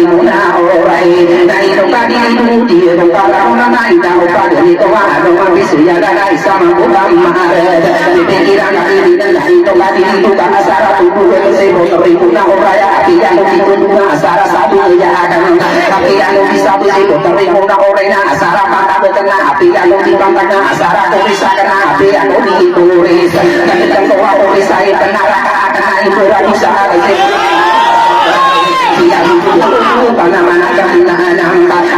dari muna orai dari doka di budi doka launa nai da opa dari toa doa bisuya dari sama bukan mahare di pikiran dari dari doka di doka asara tubuh sebo dari muna orai api yang itu asara satu ya akan api yang bisa sebo dari muna orai na asara mata betena api yang di pantana asara bisa kena api yang di turis dan toa orai saya kena akan ibu bisa yang itu mana-mana kehinaan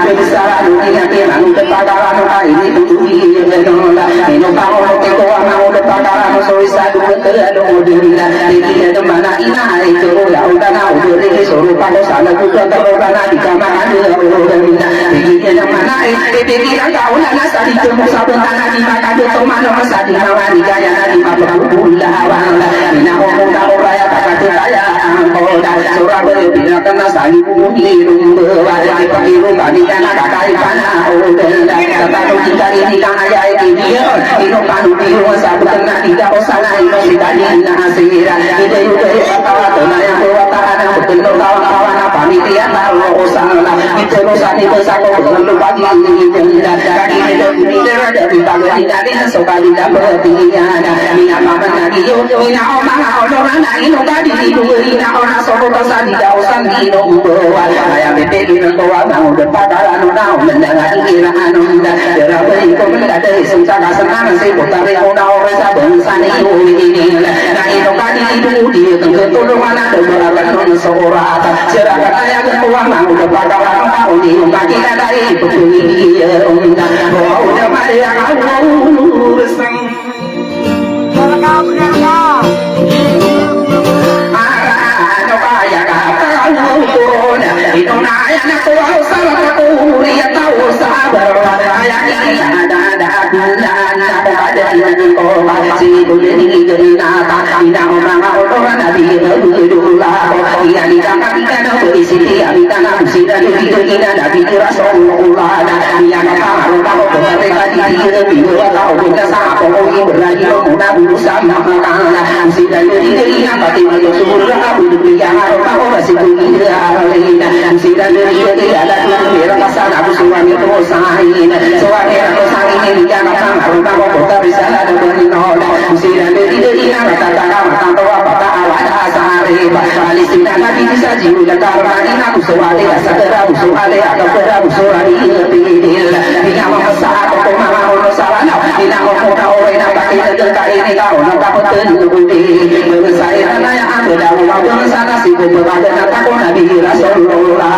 besar dunia kira pagaran ini ini kalau kita mau pagaran soisa dulu terlalu ini mana ina itu ya udah mau beri suruh kalau sana juga terorana di kamar ini mana itu pikiran kau nana tadi cuma satu tanah di makan itu mana masa di bawah di gaya di mata bulan ini orang raya tak kaya surah berbeda karena saling mengirim berwajib pakiru kami karena kakak ipana tetapi jika ini kan ayah dia ino kanu biru sabu kena tidak osana ino sikali nasira ide juga katawa tena yang berwataran betul kawan-kawan apa panitia taruh osana itu urusan itu sako betul bagi kaki ini ada di tangan dari sekali dapat dia mina mama lagi yo mina omang orang ino tadi itu ina orang solo pasal di kawasan ino bawa saya bete di bawa mau pagaran nau mendengar kiraan unda berapa itu mendadak sengsara senang sih putar yang orang sabun sana ini nah ino kali itu dia kebetulan mana beberapa non seorang cerah kaya ketua mau pagaran nau di kaki dari itu dia unda bawa udah mari yang aku bersang itu naya nak tahu salah aku dia tahu sabar raya ini ada bulan ada yang kau masih boleh diri nata tidak orang nabi berdoa dia ditangkap ikan berisi dia ditangkap sudah tidak nabi Rasulullah dia tahu kalau mereka dia bila tahu kita sama kau berani muna bersama makana sudah diri apa tidak surga abu dia tahu masih dia sida dia ada dia rasa aku suami itu sahin suami aku sahin ini jangan tahu kalau kita bisa ada berino sida dia kata mata apa ada sehari balik sida nabi bisa jiwa karena ini aku suami segera suami atau segera suami pilih dia mau saat aku mau salah tidak mau tahu ini pakai dekat ini tahu nak betul betul saya nanya aku dah mau sana sih berada aku nabi Rasulullah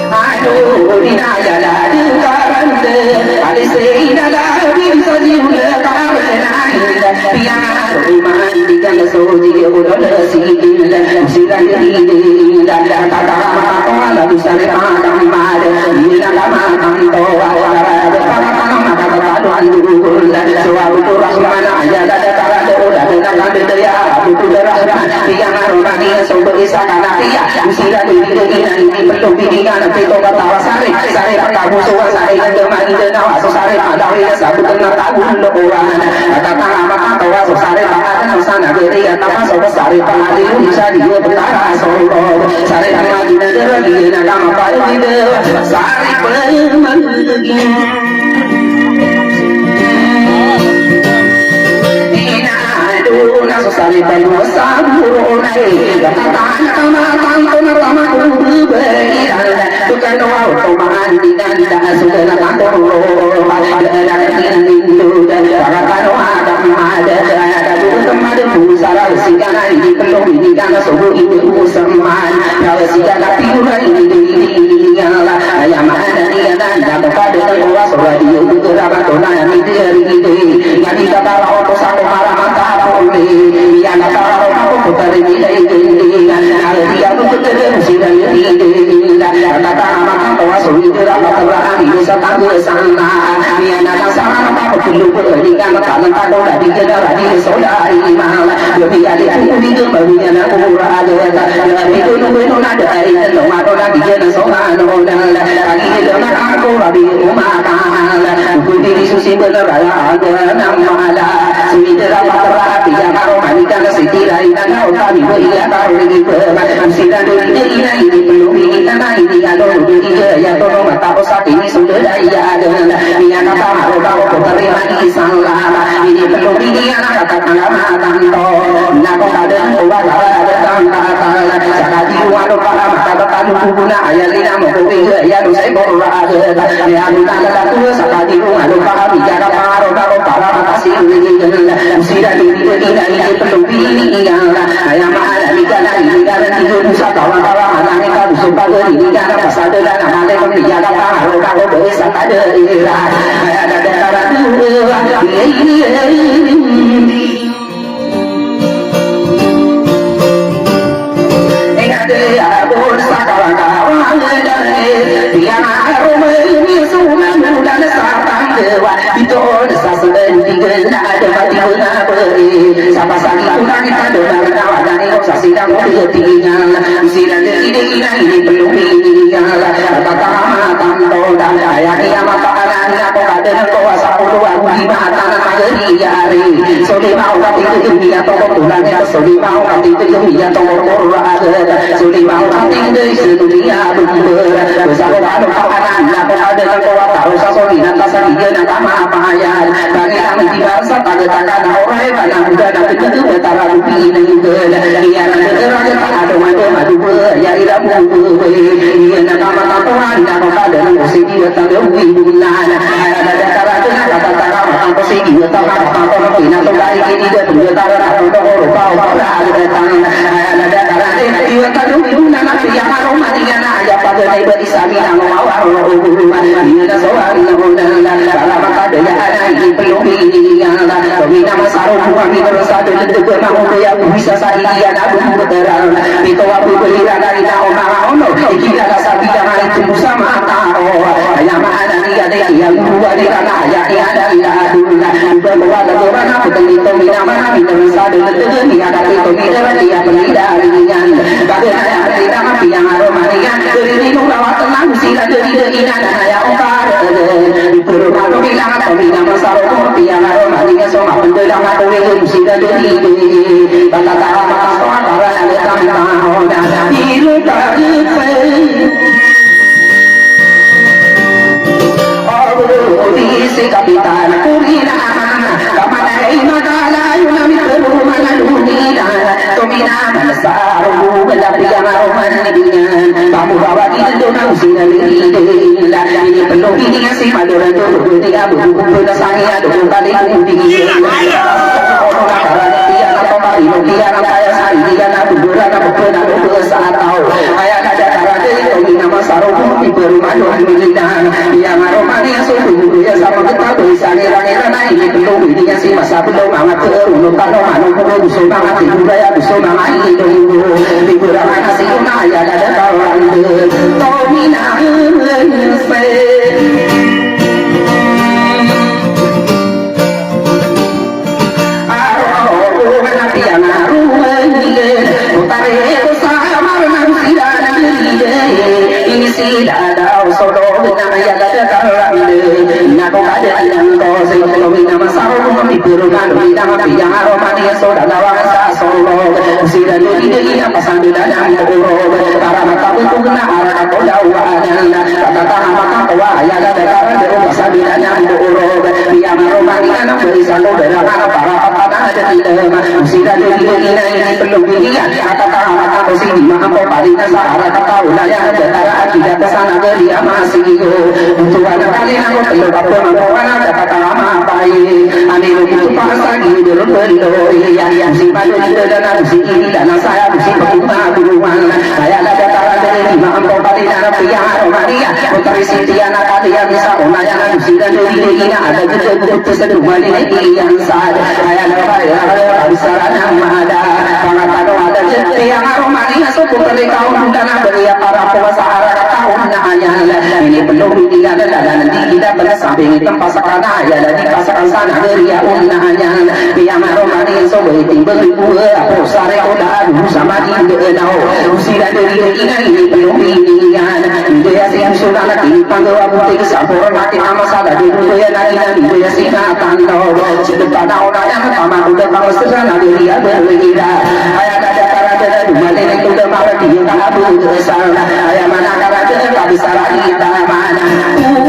aduh dinaya dah dengaran deh alisih dah bisa jiwa kawan biar iman dikan soji udah sidin sidan ini dan kata apa lalu sare padang made ini lama kanto suatu rahman aja ada cara udah dengan dia itu rahman yang aromani sumber isa kana dia sila ini perlu bidikan itu kata sare sare kata musuh sare teman dena aso sare ada ya satu kena tahun loan kata apa kata sare ada sana dia apa so sare padi bisa dia betara solo sare lagi dia nama pada dia sare peman sari balu sabur nai kata tangan lama berbeda bukan waktu mandi dan sudah kantor ada itu dan kalau ada teman pusara sigana ini perlu ini karena subuh ini usaman kalau sigana tiura ini yang mana dia dan kepada Allah surah dia itu dapat donanya ini yang dikata auto satu malam mata yang kata aku putar ini dia betul sudah ini kata maka tawasul itu dapat terang itu satu sana yang ada sana apa perlu berikan kalau tak ada di jalan di saudari malah lebih ada itu barunya aku ada itu nunggu ada dan nomor ada di jalan saudara lagi dengan aku lagi rumah tangga aku diri si beneraya namala simidra patra piya karo manika siti laina na utami iya karo ini sida ini belum kita ini kalau ini ya tono mata saat ini sudah iya dengan niat kata malu kau terima ini salah ini belum ini anak kata nama tanto nak ada uang ada tangkal jaga jiwa para mata bertanu guna ayat lina mengkuti ya dosa borra ya kita lalu sakati rumah lupa bicara para makasih ini sida ini belum ini yang ayam ada bicara ini karena itu bisa kawan-kawan anak kita suka ini karena pasal dan nama mereka bicara para dosa ada bisa saja aku berterang itu aku belilah dari tahun ono kita sabi jangan itu sama tahu hanya mana dia yang dua di tanah ya ada bahwa orang apa itu mina mana kita bisa dengan dia ada itu mina dia pendirian bagaimana kita api yang aromanya dari itu lawat tenang sila dari ina ya okar itu kalau bilang atau mina masalah yang aromanya semua pendirian atau itu sila dari Bantara makasoan para yang tahu dan ilu oh si kapitan kurina kamana imagala yunami perumana lunida tomina masaru belapia maroman dengan kamu bawa di dalam sinali ini penuh ini si madoran tu dia buku dasarnya dulu kali ini dia kaya sari dia nak berdua nak berpena saat tahu ayah ada cara itu ini nama sarobu di perumahan militan dia maromani suhu dia sama kita bisa nira ini belum ini sih masa belum amat terus kalau mana pun bisa banget budaya bisa banget itu di perumahan nasi ayah ada kawan tomina ini belum dia ada nanti kita pada samping tempat sekarang ya dari pasaran sana dia unahnya dia maromani sobat timbul apa sare udah sama dia tahu usia dari ini belum dia siang sudana kini panggo abuti kesapur mati nama sada di dunia nari nari dunia singa tando sedepa nauna yang pertama udah bangun sesana diri ada bergira ayat ada karada dua nenek udah malah dia tak abu kesana ayat mana karada tak bisa lagi tak mana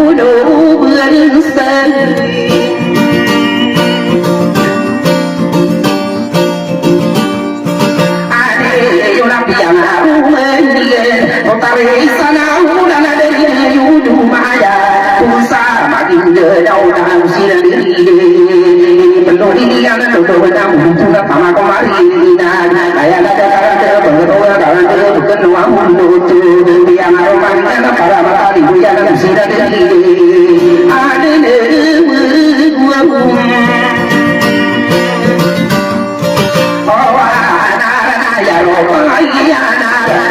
udah bersen Tari sana ulan dari yudu maya Kusa makin dedau dalam sinar diri Penuh ini yang tutup dalam Tuna sama kemari Ayah ada karada pengerola karada bukan uang mulut Yang aromannya para matahari Buya dalam sinar diri Ada dewa Oh anak ya roh ya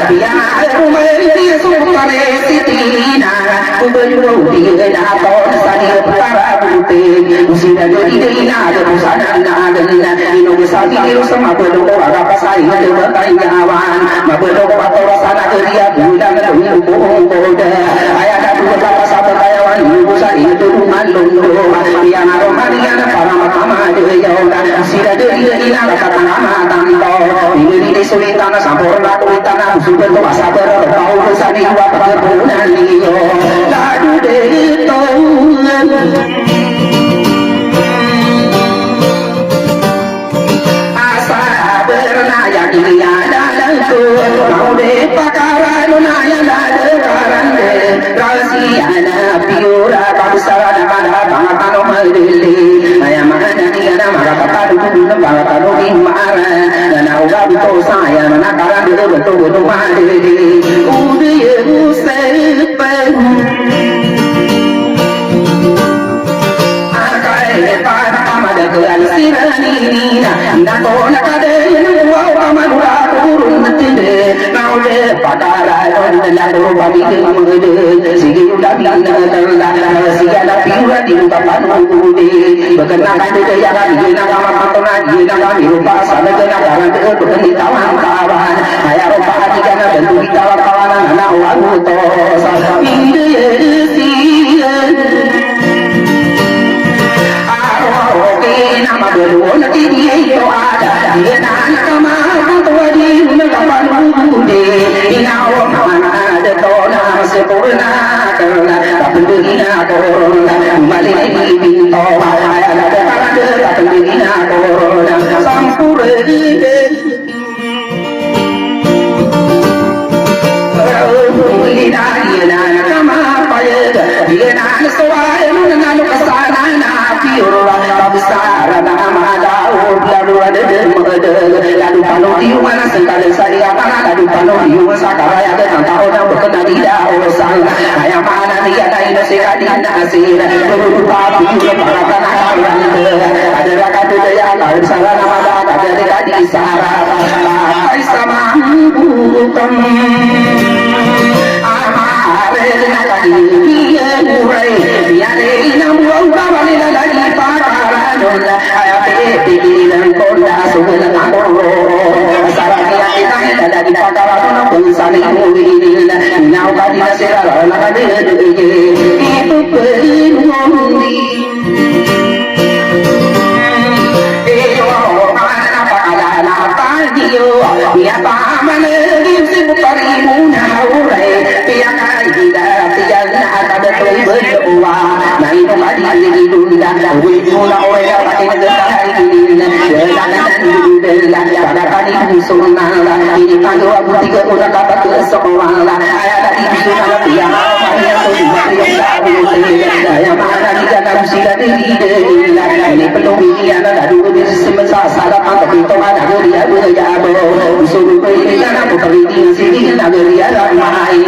ya rumah sultane sitina gubernur dia dapat sadir para bukti musida jadi ada busana ada ino besari sama bodoh ada pasai ada bertanyaan mabodoh atau sana dia bulan dulu bodoh ayat dua kata satu kayawan busari itu rumah londo yang aromanya para mama dia musida jadi ada kata nama tanto ini sulitana sampurna tulitana sudah tua sabar kau kesani dua perkebunan liyo lalu deto asa bernaya dia dalam tu kau de pakaran naya dalam de rasiana piura kabusara nama bangkano merdili ayam mana dia nama kata dulu bangkano dimara dan awal itu saya menakaran dulu betul-betul merdili udah ya sepen akai pada amada kelan sirani nina kona kade wow amadura turun tinde naule padara dan lalu babi kemude sigi udah bina terla sigala piura di depan ude berkenakan de ya di nama patona di nama rupa sana de negara de bukan di kawan-kawan aya rupa hati kana bentuk di kawan-kawan anak wagu to inde sia nama berdoa dia itu ada dia anak kama tua di depan bude inaw mana ada tona sempurna karena tapi begina corona kembali lagi binto ada ada tapi begina corona sampurna dia kama paya dia nak suara nak kesana besar nama daun lalu ada lalu panu di mana sekali saya lalu panu di sakara ada tahun yang berkenaan di daun sang ayam mana dia ada sekali nasir berupa biru para tanah ada rakyat daya lalu salah nama ada dekat di sarah sama bukan amare lagi dia murai dia ini namun kembali lagi ayat pikiran konda sudah takoro saraya kita ada di pakaran pensani ini nau kadi nasira lagi itu penundi mana pakala tadio ya pamane di parimu naurai pia kai tidak tiada ada berdoa nah itu kadi dunda mula orang pakai negara ini pada kali sunnah ini kalau aku tiga orang kata ke sekolah ayat dari sunnah yang yang mana di dalam sila ini penuh ini ada dulu di semasa salah atau itu ada dia berjabo suruh ini karena bukan sini ada dia main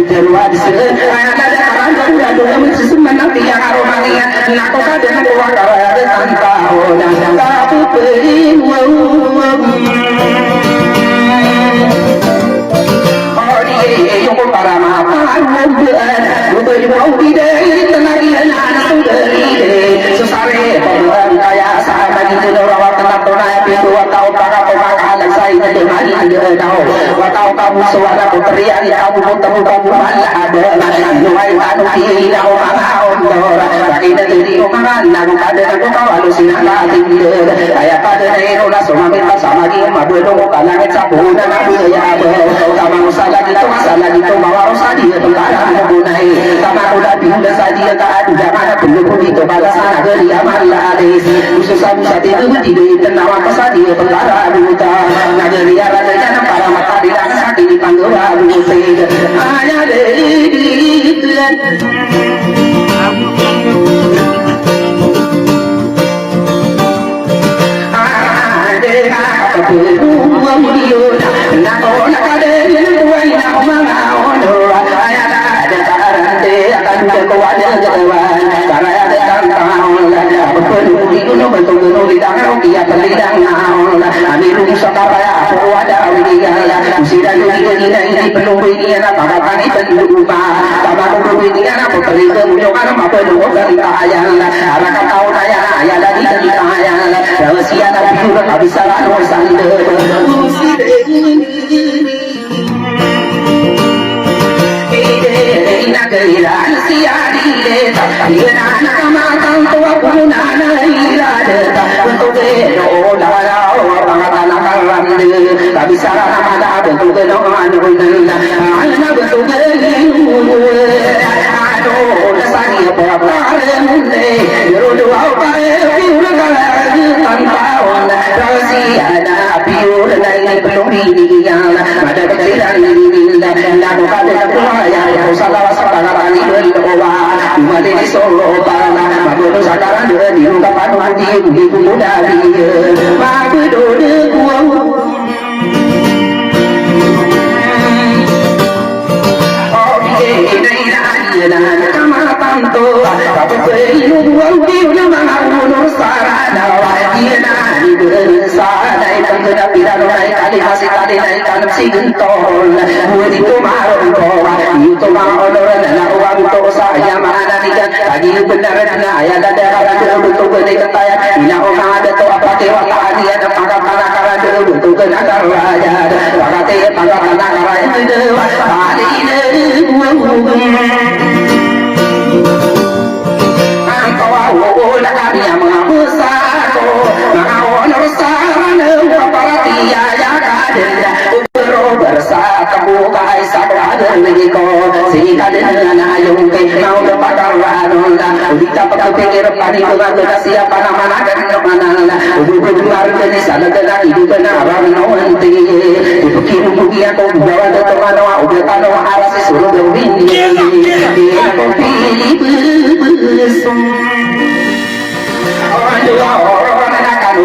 terluar ayat ada orang udah sesuatu yang aromanya nak kau ada dua kali tanpa orang tapi penuh yang para mata mau tidak tenaga anak dari sesare orang kaya sahabat itu rawat tenang tunai pintu atau para pemakai saya dengan dia tahu atau kamu suara putrian ya kamu temu kamu malah ada nuai anu kira orang ondor ini jadi orang lalu pada aku kawalu sinala tinggal kayak pada nero lah sama kita sama dia mabuk dong kalang campur dan aku ya sama masalah gitu bawa usaha dia tentara bunai sama udah pindah saja tak ada jangan belum itu balasan dia malah ada susah itu tidak tenang pasal dia tentara buta nagari ada jangan para mata di dalam sakit di panggil buta hanya dari Tuhan bisa lalu sandal kailan siya dile ina nakamatan tuwa puna na ilade untuk deno lalao pangatan karamde kabisara namada bentuk deno anu nanda ana bentuk deno ado dasani paparende yodo apae piuragala tanpaon rasiana piur lain belum didiang ada kecilan ini dan kada kuaya salah sakarani berdoa mati di Solo bala mabodo sakaran di ungkapan mati di muda dia mabodo gua oh dia dan kama tanto tapi pelu buang dia mana sarana dia nani bersada ikan pira naik kali masih kali naik kan si gentol buat itu marong itu orang dan orang itu saya mana nih lagi benar ya ada betul betul kaya bila orang ada tuh apa dewa tadi ada pangkat karena dulu betul benar raja pangkat karena itu hari ini engkau awal kami yang mengabusako mengawal rusana para tia yang ada bersatu bukai satu ada meniko sehingga dengan ayung ke mau berpakaran kita pakai pikir pani bukan siapa nama dan mana benar jadi salah dan itu benar nanti dipikir dia kau bawa ke mana udah tahu arah suruh berbini dia kau pilih orang akan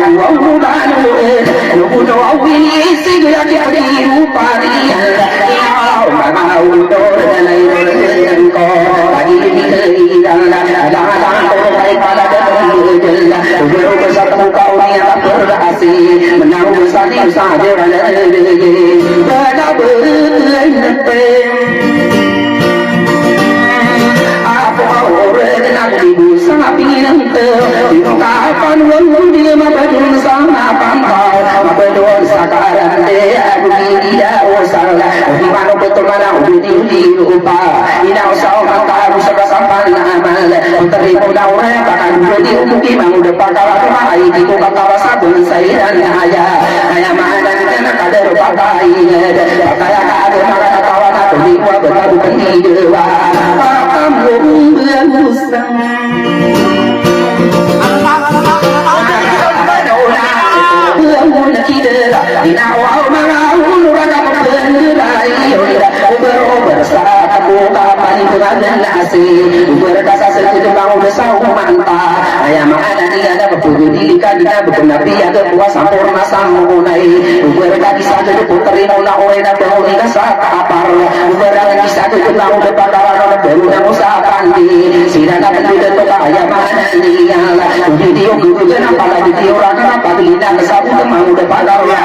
sama pingin kapan wong dia mabadun sama pangkal mabadun sakaran de aku dia salah di mana betul mana di lupa ina usah maka usah sampan amal terima daure bahkan di mungkin mau depan kalau mai di kota sabun saya hanya mana dan kadar pakai ada mana kawan aku di betul betul kamu bermusang berkasa segitu bangun besar mantap ayam ada di ada berpuluh kali bernabi ada puas sampurna sambunai berkata bisa jadi putri nona oena bahuli kasar kapar berkata bisa jadi bangun depan darah baru dan usaha pandi sidang akan tidak ayam ada di ala video gitu kenapa lagi di orang kenapa tidak kesatu mau depan darah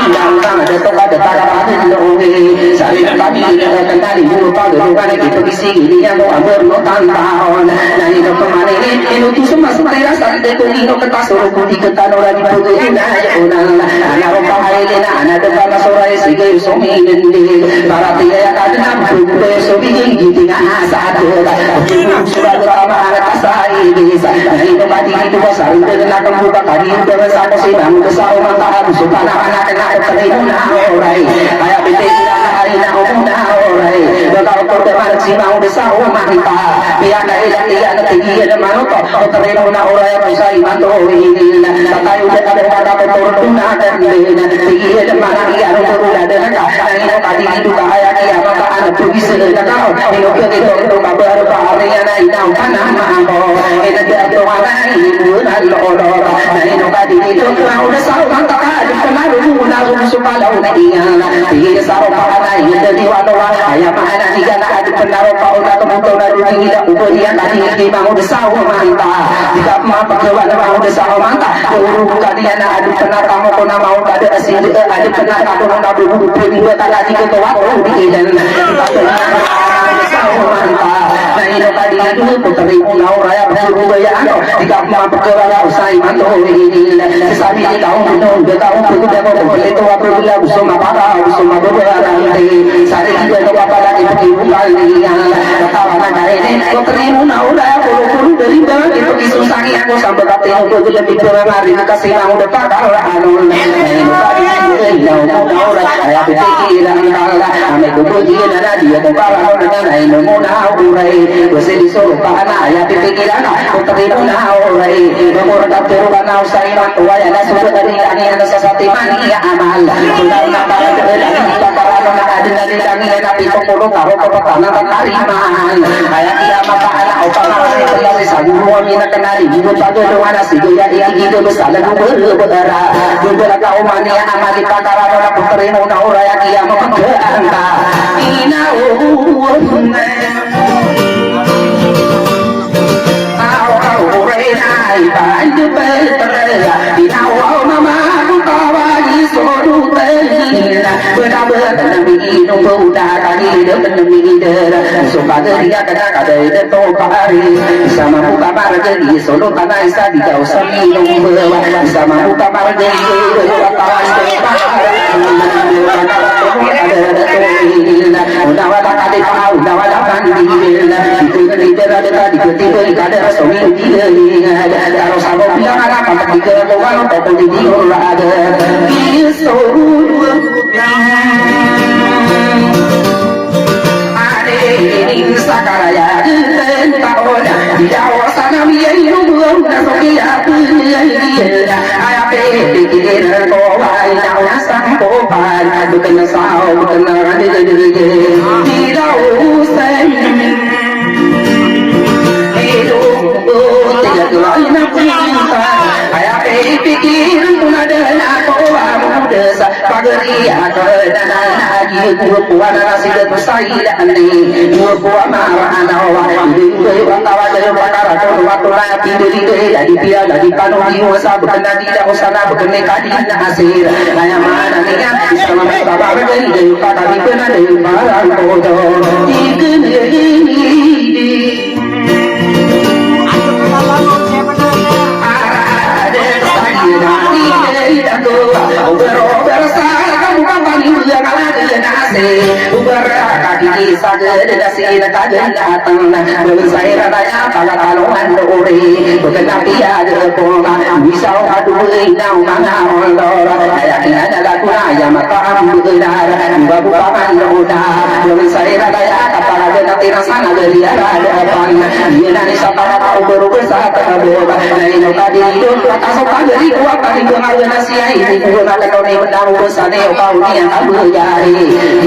yang ada tempat depan darah sari pagi dari dulu pada luar gitu isi ini yang mau bernotan tahun nah itu kemana ini itu semua semuanya rasa itu ini kita suruh putih kita orang di putu ini aja orang anak orang hari ini anak depan sore sih suami ini para tiga yang ada nampu suami ini tinggal satu sudah berapa anak kasar ini nah itu tadi itu besar itu nak membuka tadi itu besar posisi besar orang tak suka anak-anak terima orang kayak bete hari nak umum orang kalau korban si mau besar rumah kita biar dia tinggi ada mana kok terima orang yang bisa imanto ini kata udah ada pada betul tuna dan tinggi ada mana dia udah ada ini tadi itu bahaya dia maka anak tuh bisa kau ini kita kabar hari yang naik daun tanah mambo ini dia doa ini bukan loror ini tadi itu udah sahur mantap ada pengaruh lalu supaya udah dia sahur pada ini jadi walau ayam mana dia ada pengaruh kau udah kemudian dari tidak ubah dia tadi di bangun sahur mantap tidak mampu keluar bangun sahur mantap bukan dia ada pengaruh kamu kau nak mau ada asyik ada pengaruh kamu nak berbuat dia tadi kita waktu dan sahur mantap nah ini tadi itu putri pulau raya berubah ya tidak mampu keluar usai mantu ini sabi tahu minum dia tahu dia mau beli itu waktu dia bersama para bersama beberapa nanti sari kita apa lagi ibu kali kata dari ini putri pulau raya puluh dari bawah itu disusahkan aku sampai kata aku lebih kurang hari kasih yang udah pakar anu ini tadi pulau raya pikiran kala ame kemudian ada dia kepala dengan ini mau urai besi disuruh kana ya pikiran putri pulau urai nomor dapur kana usai tua ya sudah dari ini sesati mani ya amal sudah nampak dari para ada dari kami tapi sepuluh karo kepala tariman kayak dia maka anak opang dari sabuan ini kenali ibu pada dengan sih ya itu besar berbera beberapa kaum mani amal di pakar putri pulau urai dia mengangka ina sama buka margeri solo tanah isa di kau sami sama buka margeri unawala kade pa unawala pandi itu leader ada tadi ketiga ada suami dia kalau sama bilang anak apa tiga orang atau di dia ada iso ade ini sakaraya tahun di Jawa sana dia itu belum dia punya ayah pikir kau ayah sang kopan bukan sahau bukan ada tidak usah hidup tidak lain aku ayah pikir pun ada aku desa pagari dan lagi gua nasi dan saya ani gua marah anak gua kawan dari pakar waktu lagi dari dia dari panu di usaha bukan tidak usah bukan kadi nasir saya mana nih sama bapak dari pakar itu dari barang bodoh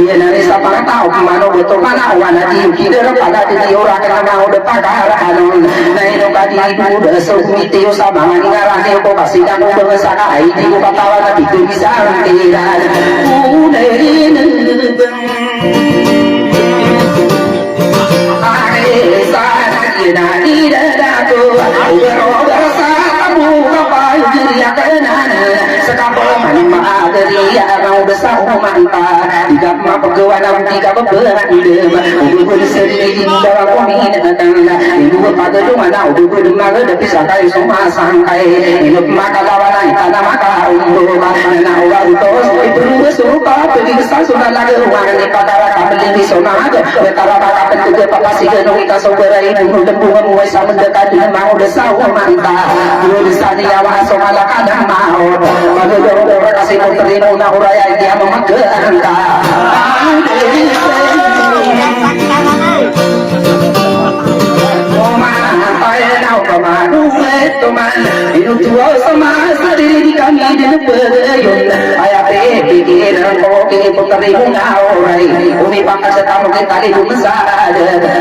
dia dari sapang tahu kemana betul mana wana di kita pada di orang yang mau depan anon nah itu tadi itu udah sumiti sama ngarang dia kok kasih dan udah sana ini kok kawan itu bisa tidak udah ini sana kita tidak aku udah kamu ngapain jadi kenal sekarang mana dari yang mau besar mantap tidak apa kewana tiga beberapa udah berseri bawa komin kanda ibu pada rumah dah udah berdengar tapi sakai semua sangkai hidup maka lawan tanah maka untuk mana orang tos ibu serupa pergi besar sudah lagi ruang ini pada kami di sana aja betapa maka bentuk papa sih gedung kita saudara ibu bunga mulai sama dekat dengan mau desa mantap dulu di sana ya wahas malah kadang mau pada orang kasih terima una uraya dia memakai angka Inu tua sama sendiri kami di negeri ayah pikiran koki putri bunga orai umi pangkas setamu kita di besar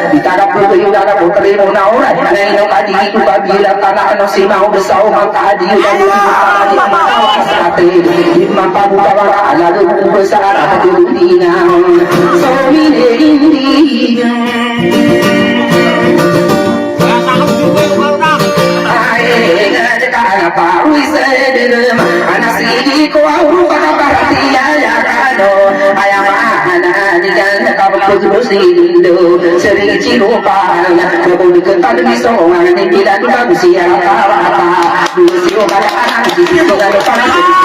kita dapat juga putri bunga orai karena inu tadi itu bila tanah nasi mau besar maka di dan di mana sate di mana buka wala lalu besar hati dunia so ini baru sedih anak sini kau urut pada perhatian ya kado ayam anak di dalam kabel terus Indo sering cilupa kau dekat di songan di bilang bagus ya apa dulu pada anak di situ ada pagi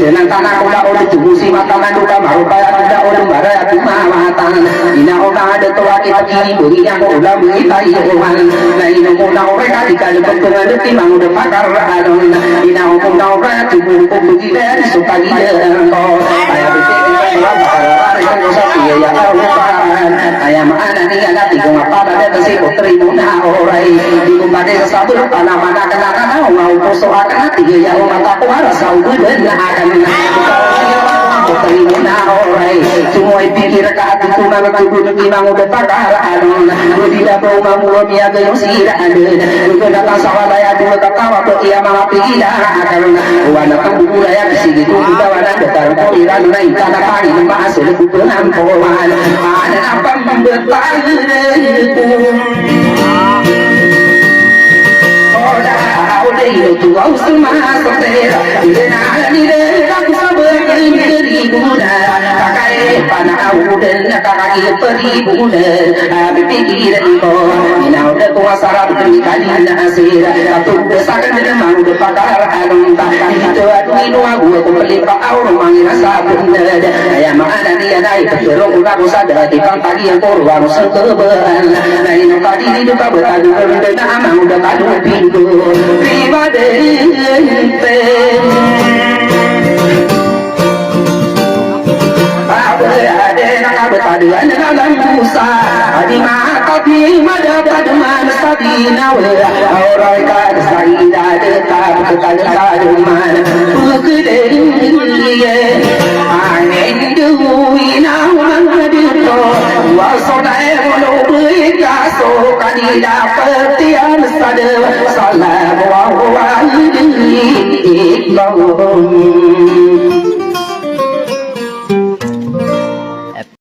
dengan tanah kuda udah tubuh si mata manduka mau bayar kuda udah marah aku mawatan ina orang ada tua kita kini beri yang udah beri tayi orang lain orang mereka di dalam bentungan detik mau udah pakar adon ina orang tubuh beri dari suka dia ayah berpikir yang sapi ya ayah mana nih ada tiga apa ada kasih putri muda orai di rumah desa satu panah mana kena mau persoalan hati ya mata kuara saudu dan akan putri muda orai semua pikir ke hati cuma tubuh di mau berpakar adon tidak mau mau dia gayung sirah ada datang sawah daya dua ketawa petia malah pikir akan wana tunggu daya kesini tunggu dawana betar poliran naik tanah pagi masuk kebutuhan polan ada apa membetal udah itu kau semua sotera dengan ini aku sabar dari muda pakai panah udah kakak peribuda berpikir itu ina udah kuasa rapi kali nasir satu besakan dengan mau berpakar alun tak itu aku ini aku pelipah orang manggil sabun ayam mana dia naik terjeruk aku sadar di pagi yang korban sekeberan nah ini tadi hidup kau bertadu berbeda mau udah kadu pintu prima dente Bertaduan dalam Musa di mata di mada pada mana sabina orang kata saya dekat kepada kaduman bukderiye angin duina mangdito wasodai lo berjaso kanida petian sada salam wa alaihi